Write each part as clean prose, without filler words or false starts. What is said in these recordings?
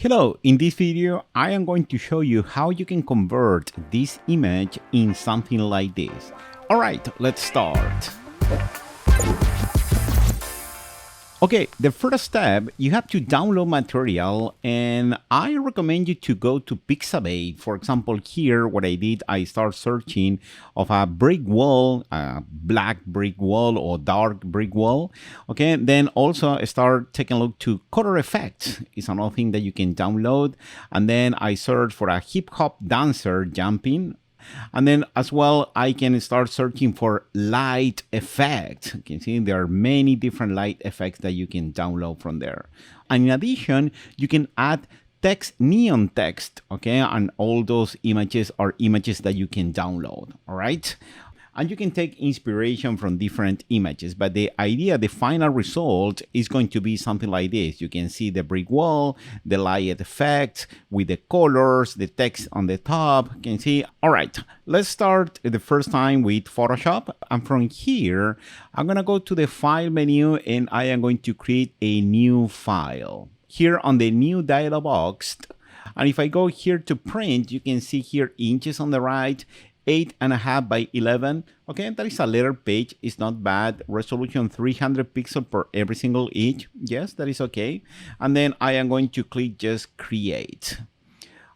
Hello, in this video I am going to show you how you can convert this image in something like this. Alright, let's start. Okay, the first step, you have to download material, and I recommend you to go to Pixabay. For example, here, what I did, I start searching of a brick wall, a black brick wall or dark brick wall. Okay, then also start taking a look to color effects. It's another thing that you can download. And then I search for a hip hop dancer jumping. And then as well, I can start searching for light effects. You can see there are many different light effects that you can download from there. And in addition, you can add text, neon text, okay? And all those images are images that you can download, all right? And you can take inspiration from different images, but the idea, the final result is going to be something like this. You can see the brick wall, the light effect with the colors, the text on the top. You can see, all right, let's start the first time with Photoshop. And from here, I'm gonna go to the file menu and I am going to create a new file. Here on the new dialog box, and if I go here to print, you can see here inches on the right, 8.5 by 11. Okay, that is a letter page. It's not bad. Resolution 300 pixels per every single inch. Yes, that is okay. And then I am going to click just create.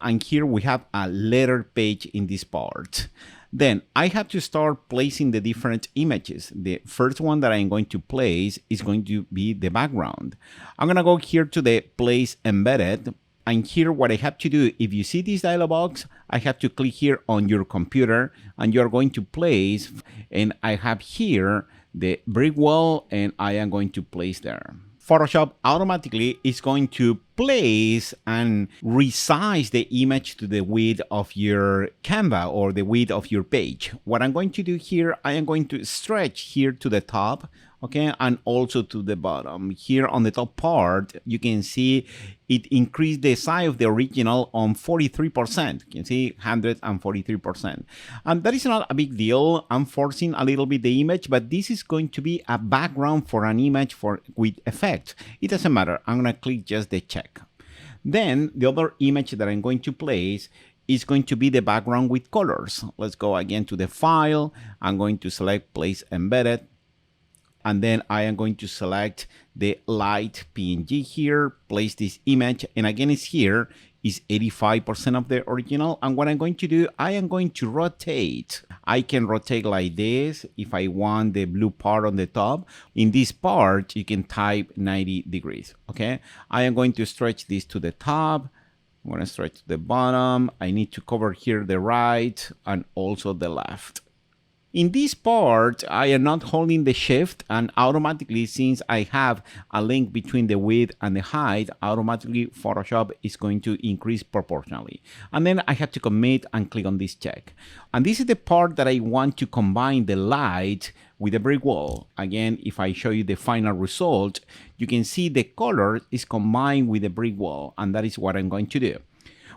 And here we have a letter page in this part. Then I have to start placing the different images. The first one that I'm going to place is going to be the background. I'm gonna go here to the place embedded. And here what I have to do, if you see this dialog box, I have to click here on your computer and you're going to place, and I have here the brick wall and I am going to place there. Photoshop automatically is going to place and resize the image to the width of your Canva or the width of your page. What I'm going to do here, I am going to stretch here to the top, okay, and also to the bottom. Here on the top part, you can see it increased the size of the original on 43%. You can see 143%. And that is not a big deal. I'm forcing a little bit the image, but this is going to be a background for an image with effect. It doesn't matter. I'm gonna click just the check. Then the other image that I'm going to place is going to be the background with colors. Let's go again to the file. I'm going to select place embedded. And then I am going to select the light PNG here, place this image, and again it's here, is 85% of the original. And what I'm going to do, I am going to rotate. I can rotate like this if I want the blue part on the top. In this part, you can type 90 degrees, okay? I am going to stretch this to the top. I'm gonna stretch to the bottom. I need to cover here the right and also the left. In this part, I am not holding the shift, and automatically, since I have a link between the width and the height, automatically Photoshop is going to increase proportionally. And then I have to commit and click on this check. And this is the part that I want to combine the light with the brick wall. Again, if I show you the final result, you can see the color is combined with the brick wall, and that is what I'm going to do.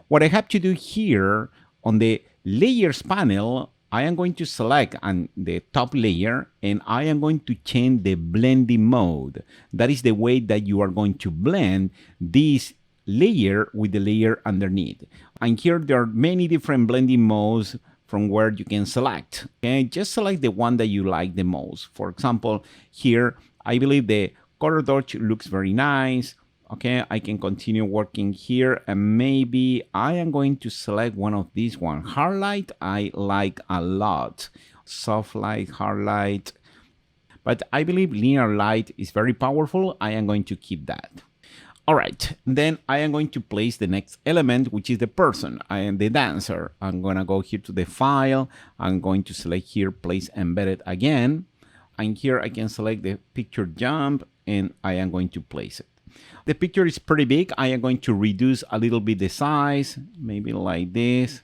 What I have to do here on the layers panel, I am going to select on the top layer and I am going to change the blending mode. That is the way that you are going to blend this layer with the layer underneath. And here there are many different blending modes from where you can select. Okay, just select the one that you like the most. For example, here, I believe the color dodge looks very nice. Okay, I can continue working here and maybe I am going to select one of these one. Hard light, I like a lot. Soft light, hard light. But I believe linear light is very powerful. I am going to keep that. All right, then I am going to place the next element, which is the person. I am the dancer. I'm gonna go here to the file. I'm going to select here, place embedded again. And here I can select the picture jump and I am going to place it. The picture is pretty big. I am going to reduce a little bit the size, maybe like this,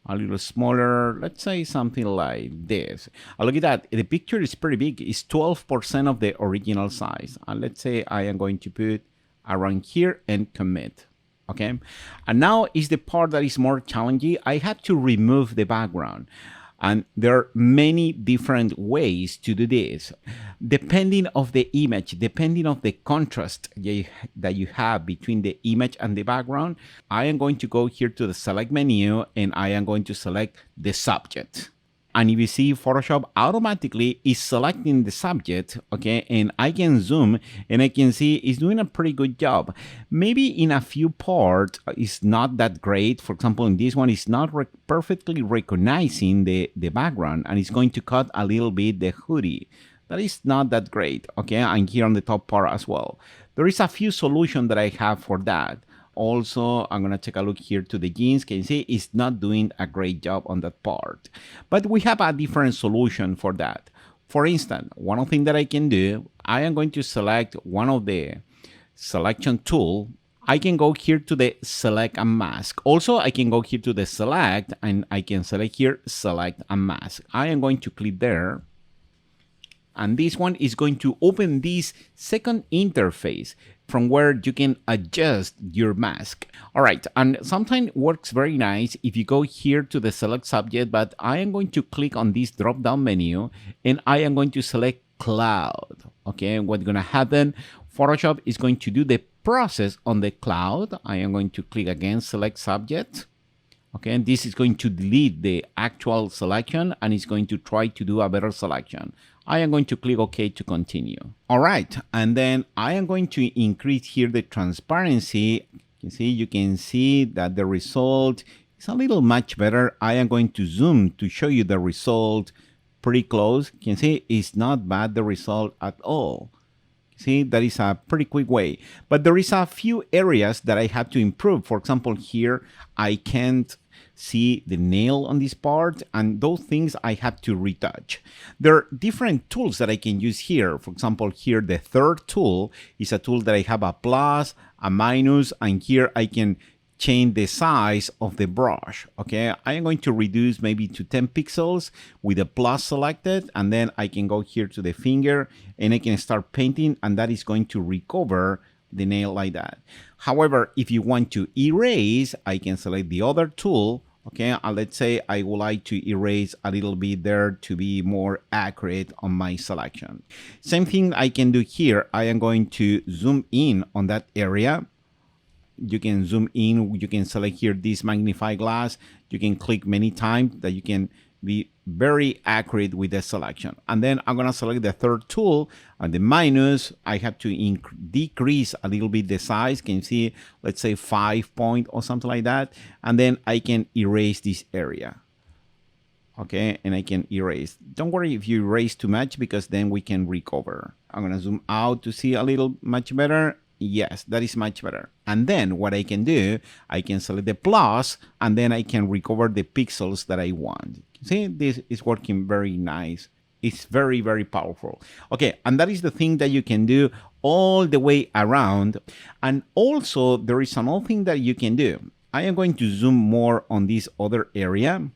a little smaller. Let's say something like this. Look at that. The picture is pretty big. It's 12% of the original size. And let's say I am going to put around here and commit. Okay. And now is the part that is more challenging. I have to remove the background. And there are many different ways to do this. Depending of the image, depending of the contrast that you have between the image and the background, I am going to go here to the select menu and I am going to select the subject. And if you see, Photoshop automatically is selecting the subject, okay? And I can zoom and I can see it's doing a pretty good job. Maybe in a few parts, it's not that great. For example, in this one, it's not perfectly recognizing the background, and it's going to cut a little bit the hoodie. That is not that great, okay? And here on the top part as well. There is a few solutions that I have for that. Also, I'm going to take a look here to the jeans. Can you see it's not doing a great job on that part? But we have a different solution for that. For instance, one thing that I can do, I am going to select one of the selection tool. I can go here to the select and mask. Also, I can go here to the select and I can select here select and mask. I am going to click there. And this one is going to open this second interface from where you can adjust your mask. All right, and sometimes works very nice if you go here to the select subject, but I am going to click on this drop down menu and I am going to select cloud. Okay, what's gonna happen? Photoshop is going to do the process on the cloud. I am going to click again, select subject. Okay, and this is going to delete the actual selection and it's going to try to do a better selection. I am going to click OK to continue. All right, and then I am going to increase here the transparency. You can see that the result is a little much better. I am going to zoom to show you the result pretty close. You can see it's not bad, the result at all. See, that is a pretty quick way. But there is a few areas that I have to improve. For example, here, I can't see the nail on this part, and those things I have to retouch. There are different tools that I can use here. For example, here, the third tool is a tool that I have a plus, a minus, and here I can change the size of the brush. Okay, I am going to reduce maybe to 10 pixels with the plus selected, and then I can go here to the finger and I can start painting, and that is going to recover the nail like that. However, if you want to erase, I can select the other tool. Okay, let's say I would like to erase a little bit there to be more accurate on my selection. Same thing I can do here. I am going to zoom in on that area. You can zoom in, you can select here this magnify glass. You can click many times that you can be very accurate with the selection. And then I'm gonna select the third tool and the minus. I have to decrease a little bit the size. Can you see, let's say 5 point or something like that. And then I can erase this area. Okay, and I can erase. Don't worry if you erase too much because then we can recover. I'm gonna zoom out to see a little much better. Yes, that is much better. And then what I can do, I can select the plus and then I can recover the pixels that I want. See, this is working very nice. It's very, very powerful. Okay, and that is the thing that you can do all the way around. And also there is another thing that you can do. I am going to zoom more on this other area.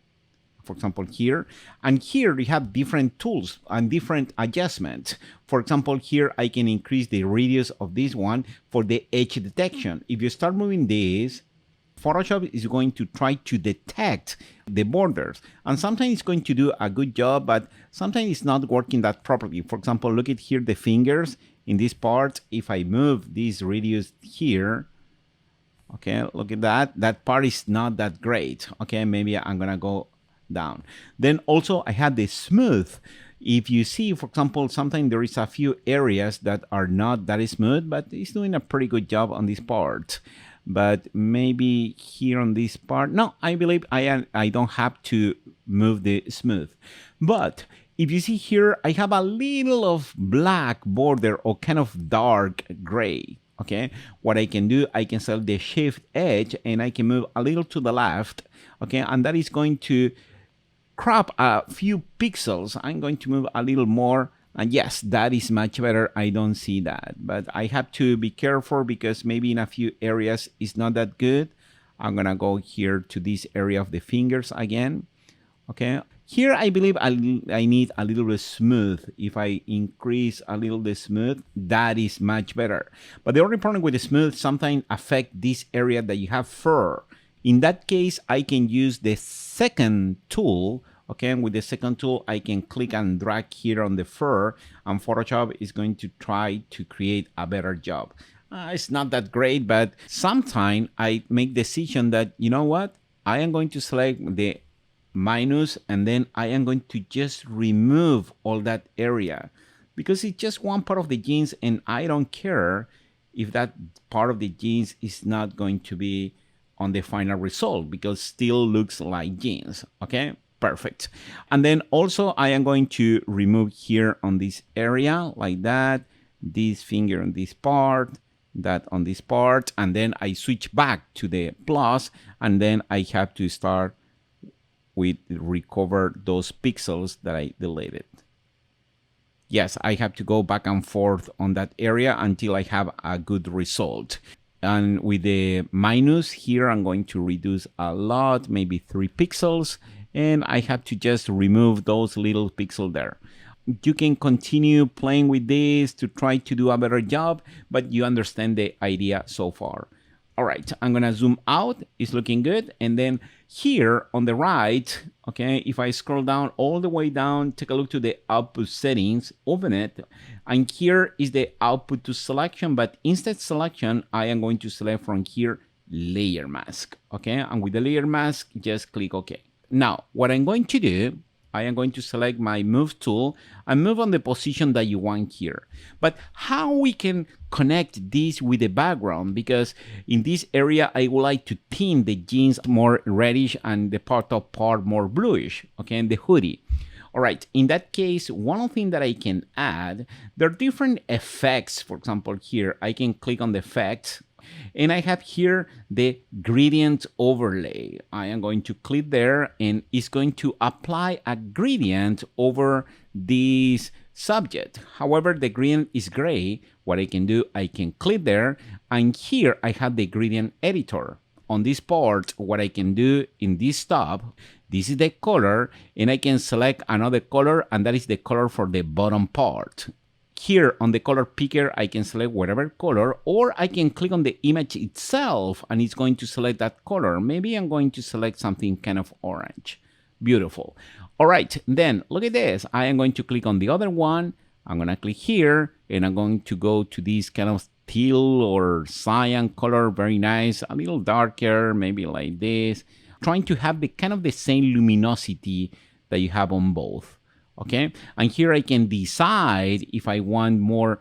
For example, here, and here we have different tools and different adjustments. For example, here I can increase the radius of this one for the edge detection. If you start moving this, Photoshop is going to try to detect the borders. And sometimes it's going to do a good job, but sometimes it's not working that properly. For example, look at here the fingers in this part. If I move this radius here, okay, look at that. That part is not that great. Okay, maybe I'm gonna go down. Then also I had the smooth. If you see, for example, sometimes there is a few areas that are not that smooth, but it's doing a pretty good job on this part. But maybe here on this part, no, I believe I don't have to move the smooth. But if you see here, I have a little of black border or kind of dark gray. Okay, what I can do, I can select the shift edge and I can move a little to the left. Okay, and that is going to crop a few pixels. I'm going to move a little more, and yes, that is much better. I don't see that, but I have to be careful because maybe in a few areas it's not that good. I'm gonna go here to this area of the fingers again. Okay, here I believe I need a little bit smooth. If I increase a little the smooth, that is much better. But the only problem with the smooth sometimes affect this area that you have fur. In that case, I can use the second tool Okay, and with the second tool, I can click and drag here on the fur, and Photoshop is going to try to create a better job. It's not that great, but sometimes I make decision that, you know what, I am going to select the minus, and then I am going to just remove all that area because it's just one part of the jeans, and I don't care if that part of the jeans is not going to be on the final result because still looks like jeans. Okay, perfect. And then also I am going to remove here on this area like that, this finger on this part, that on this part, and then I switch back to the plus, and then I have to start with recover those pixels that I deleted. Yes, I have to go back and forth on that area until I have a good result. And with the minus here, I'm going to reduce a lot, maybe 3 pixels, and I have to just remove those little pixels there. You can continue playing with this to try to do a better job, but you understand the idea so far. All right, I'm gonna zoom out, it's looking good. And then here on the right, okay, if I scroll down all the way down, take a look to the output settings, open it, and here is the output to selection, but instead selection, I am going to select from here layer mask, okay? And with the layer mask, just click OK. Now, what I'm going to do, I am going to select my move tool and move on the position that you want here. But how we can connect this with the background, because in this area, I would like to tint the jeans more reddish and the top part more bluish, okay, and the hoodie. All right, in that case, one thing that I can add, there are different effects. For example, here, I can click on the effects, and I have here the gradient overlay. I am going to click there, and it's going to apply a gradient over this subject. However, the gradient is gray. What I can do, I can click there, and here I have the gradient editor. On this part, what I can do in this tab, this is the color, and I can select another color, and that is the color for the bottom part. Here on the color picker, I can select whatever color, or I can click on the image itself and it's going to select that color. Maybe I'm going to select something kind of orange. Beautiful. All right, then look at this. I am going to click on the other one. I'm going to click here and I'm going to go to this kind of teal or cyan color. Very nice. A little darker, maybe like this. Trying to have the kind of the same luminosity that you have on both. Okay, and here I can decide if I want more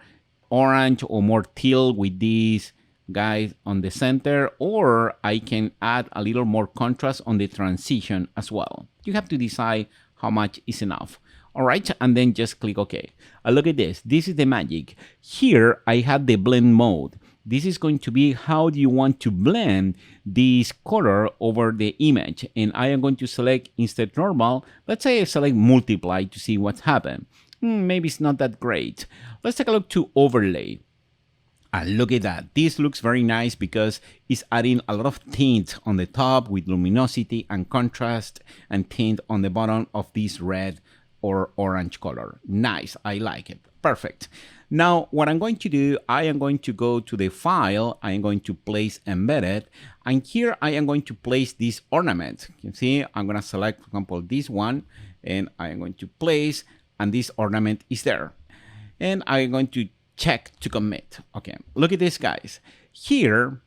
orange or more teal with these guys on the center, or I can add a little more contrast on the transition as well. You have to decide how much is enough. All right, and then just click OK. Look at this. This is the magic. Here I have the blend mode. This is going to be how do you want to blend this color over the image. And I am going to select instead normal. Let's say I select multiply to see what's happened. Maybe it's not that great. Let's take a look to overlay. And look at that. This looks very nice because it's adding a lot of tint on the top with luminosity and contrast, and tint on the bottom of this red or orange color. Nice, I like it. Perfect. Now, what I'm going to do, I am going to go to the file, I am going to place embedded, and here I am going to place this ornament. You can see, I'm going to select, for example, this one, and I am going to place, and this ornament is there. And I'm going to check to commit. Okay, look at this, guys. Here,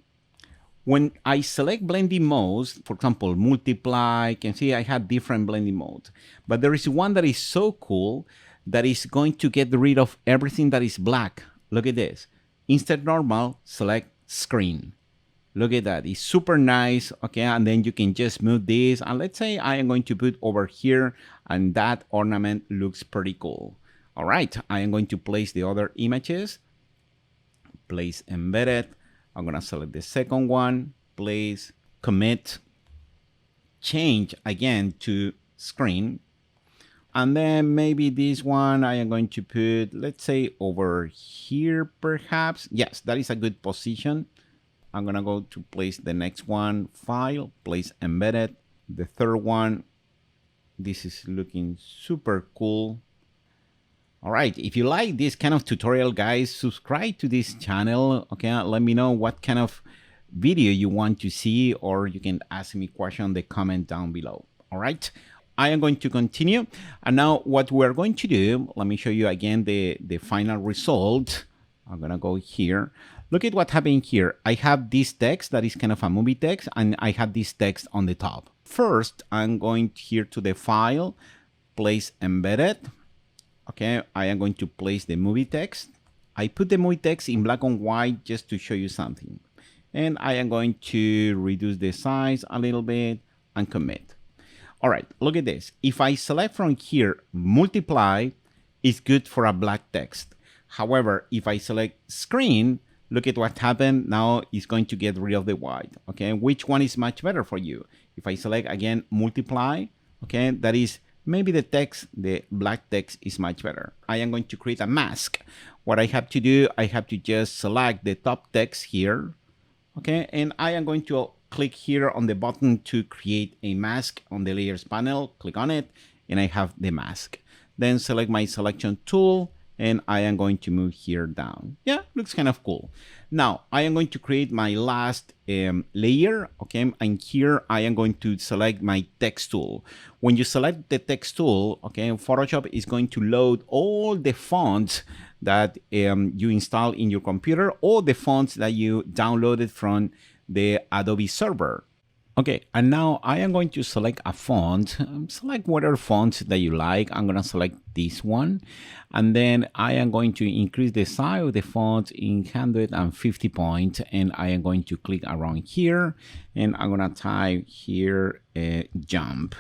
when I select blending modes, for example, multiply, you can see I have different blending modes. But there is one that is so cool that is going to get rid of everything that is black. Look at this. Instead normal, select screen. Look at that. It's super nice. Okay, and then you can just move this. And let's say I am going to put over here, and that ornament looks pretty cool. All right, I am going to place the other images. Place embedded. I'm gonna select the second one, place, commit, change again to screen. And then maybe this one I am going to put, let's say over here perhaps. Yes, that is a good position. I'm gonna go to place the next one, file, place embedded. The third one, this is looking super cool. All right, if you like this kind of tutorial, guys, subscribe to this channel. Okay, let me know what kind of video you want to see, or you can ask me question in the comment down below. All right, I am going to continue. And now what we're going to do, let me show you again the final result. I'm going to go here. Look at what happened here. I have this text that is kind of a movie text, and I have this text on the top. First, I'm going here to the file, place embedded. Okay, I am going to place the movie text. I put the movie text in black and white just to show you something. And I am going to reduce the size a little bit and commit. All right, look at this. If I select from here, multiply, it's good for a black text. However, if I select screen, look at what happened. Now it's going to get rid of the white. Okay, which one is much better for you? If I select again, multiply, okay, that is maybe the text, the black text is much better. I am going to create a mask. What I have to do, I have to just select the top text here, okay, and I am going to click here on the button to create a mask on the layers panel, click on it, and I have the mask. Then select my selection tool, and I am going to move here down. Yeah, looks kind of cool. Now, I am going to create my last layer, okay, and here I am going to select my text tool. When you select the text tool, okay, Photoshop is going to load all the fonts that you install in your computer, or the fonts that you downloaded from the Adobe server. Okay, and now I am going to select a font. Select whatever font that you like. I'm going to select this one. And then I am going to increase the size of the font in 150 points. And I am going to click around here. And I'm going to type here, jump.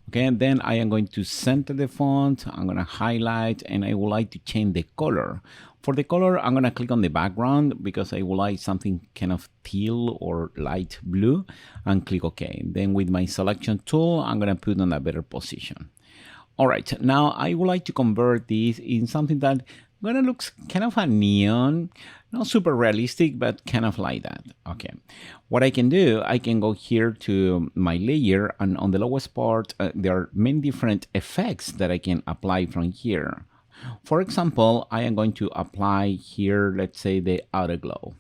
Okay, and then I am going to center the font. I'm going to highlight, and I would like to change the color. For the color, I'm going to click on the background because I would like something kind of teal or light blue, and click OK. Then with my selection tool, I'm going to put on a better position. All right, now I would like to convert this in something that gonna looks kind of a neon, not super realistic, but kind of like that. Okay, what I can do, I can go here to my layer, and on the lowest part, there are many different effects that I can apply from here. For example, I am going to apply here, let's say, the outer glow.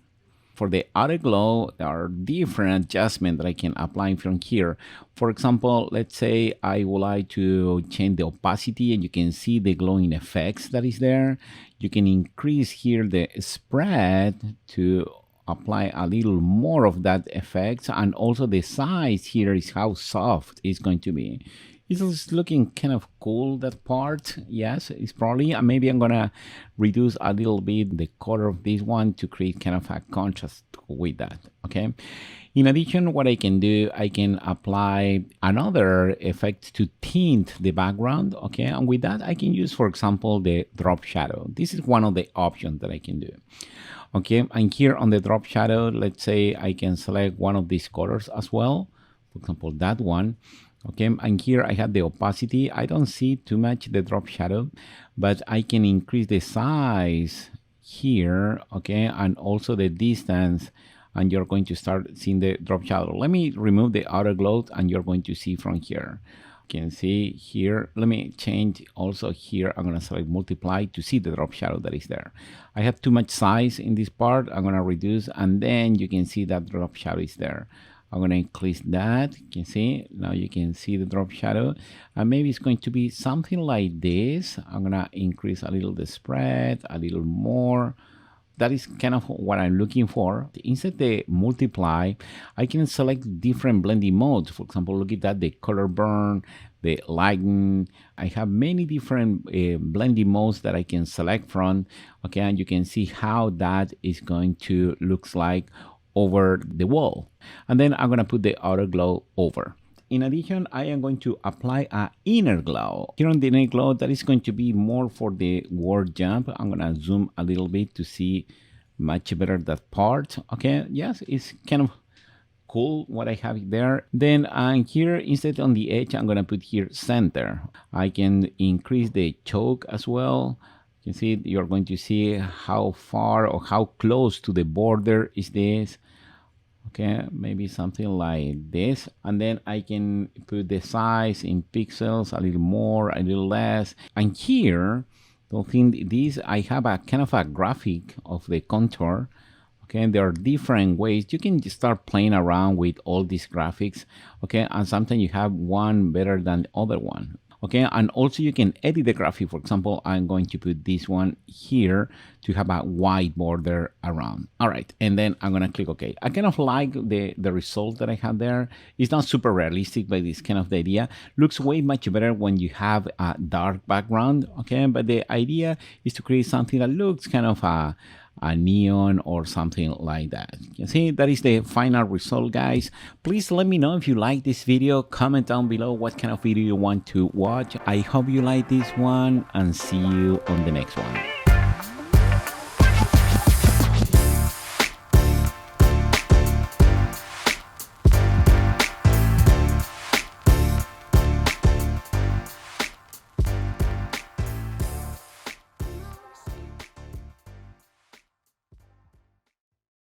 For the outer glow, there are different adjustments that I can apply from here. For example, let's say I would like to change the opacity, and you can see the glowing effects that is there. You can increase here the spread to apply a little more of that effect, and also the size here is how soft it's going to be. It's looking kind of cool, that part. Yes, it's probably, maybe I'm gonna reduce a little bit the color of this one to create kind of a contrast with that, okay? In addition, what I can do, I can apply another effect to tint the background, okay? And with that, I can use, for example, the drop shadow. This is one of the options that I can do. Okay, and here on the drop shadow, let's say I can select one of these colors as well. For example, that one. Okay, and here I have the opacity. I don't see too much the drop shadow, but I can increase the size here, okay, and also the distance, and you're going to start seeing the drop shadow. Let me remove the outer glow, and you're going to see from here. You can see here, let me change also here. I'm gonna select multiply to see the drop shadow that is there. I have too much size in this part. I'm gonna reduce, and then you can see that drop shadow is there. I'm going to increase that. You can see, now you can see the drop shadow. And maybe it's going to be something like this. I'm going to increase a little the spread, a little more. That is kind of what I'm looking for. Instead the multiply, I can select different blending modes. For example, look at that, the color burn, the lighten. I have many different blending modes that I can select from. Okay, and you can see how that is going to look like over the wall. And then I'm going to put the outer glow over. In addition, I am going to apply an inner glow. Here on the inner glow, that is going to be more for the word jump. I'm going to zoom a little bit to see much better that part. Okay, yes, it's kind of cool what I have there. Then here, instead on the edge, I'm going to put here center. I can increase the choke as well. You can see, you're going to see how far or how close to the border is this. Okay, maybe something like this. And then I can put the size in pixels, a little more, a little less. And here, don't think this, I have a kind of a graphic of the contour. Okay, and there are different ways you can just start playing around with all these graphics. Okay, and sometimes you have one better than the other one. Okay, and also you can edit the graphic. For example, I'm going to put this one here to have a white border around. All right, and then I'm gonna click OK. I kind of like the result that I have there. It's not super realistic, but it's kind of the idea. Looks way much better when you have a dark background. Okay, but the idea is to create something that looks kind of a neon or something like that. You see, that is the final result, guys. Please let me know if you like this video. Comment down below what kind of video you want to watch. I hope you like this one, and see you on the next one.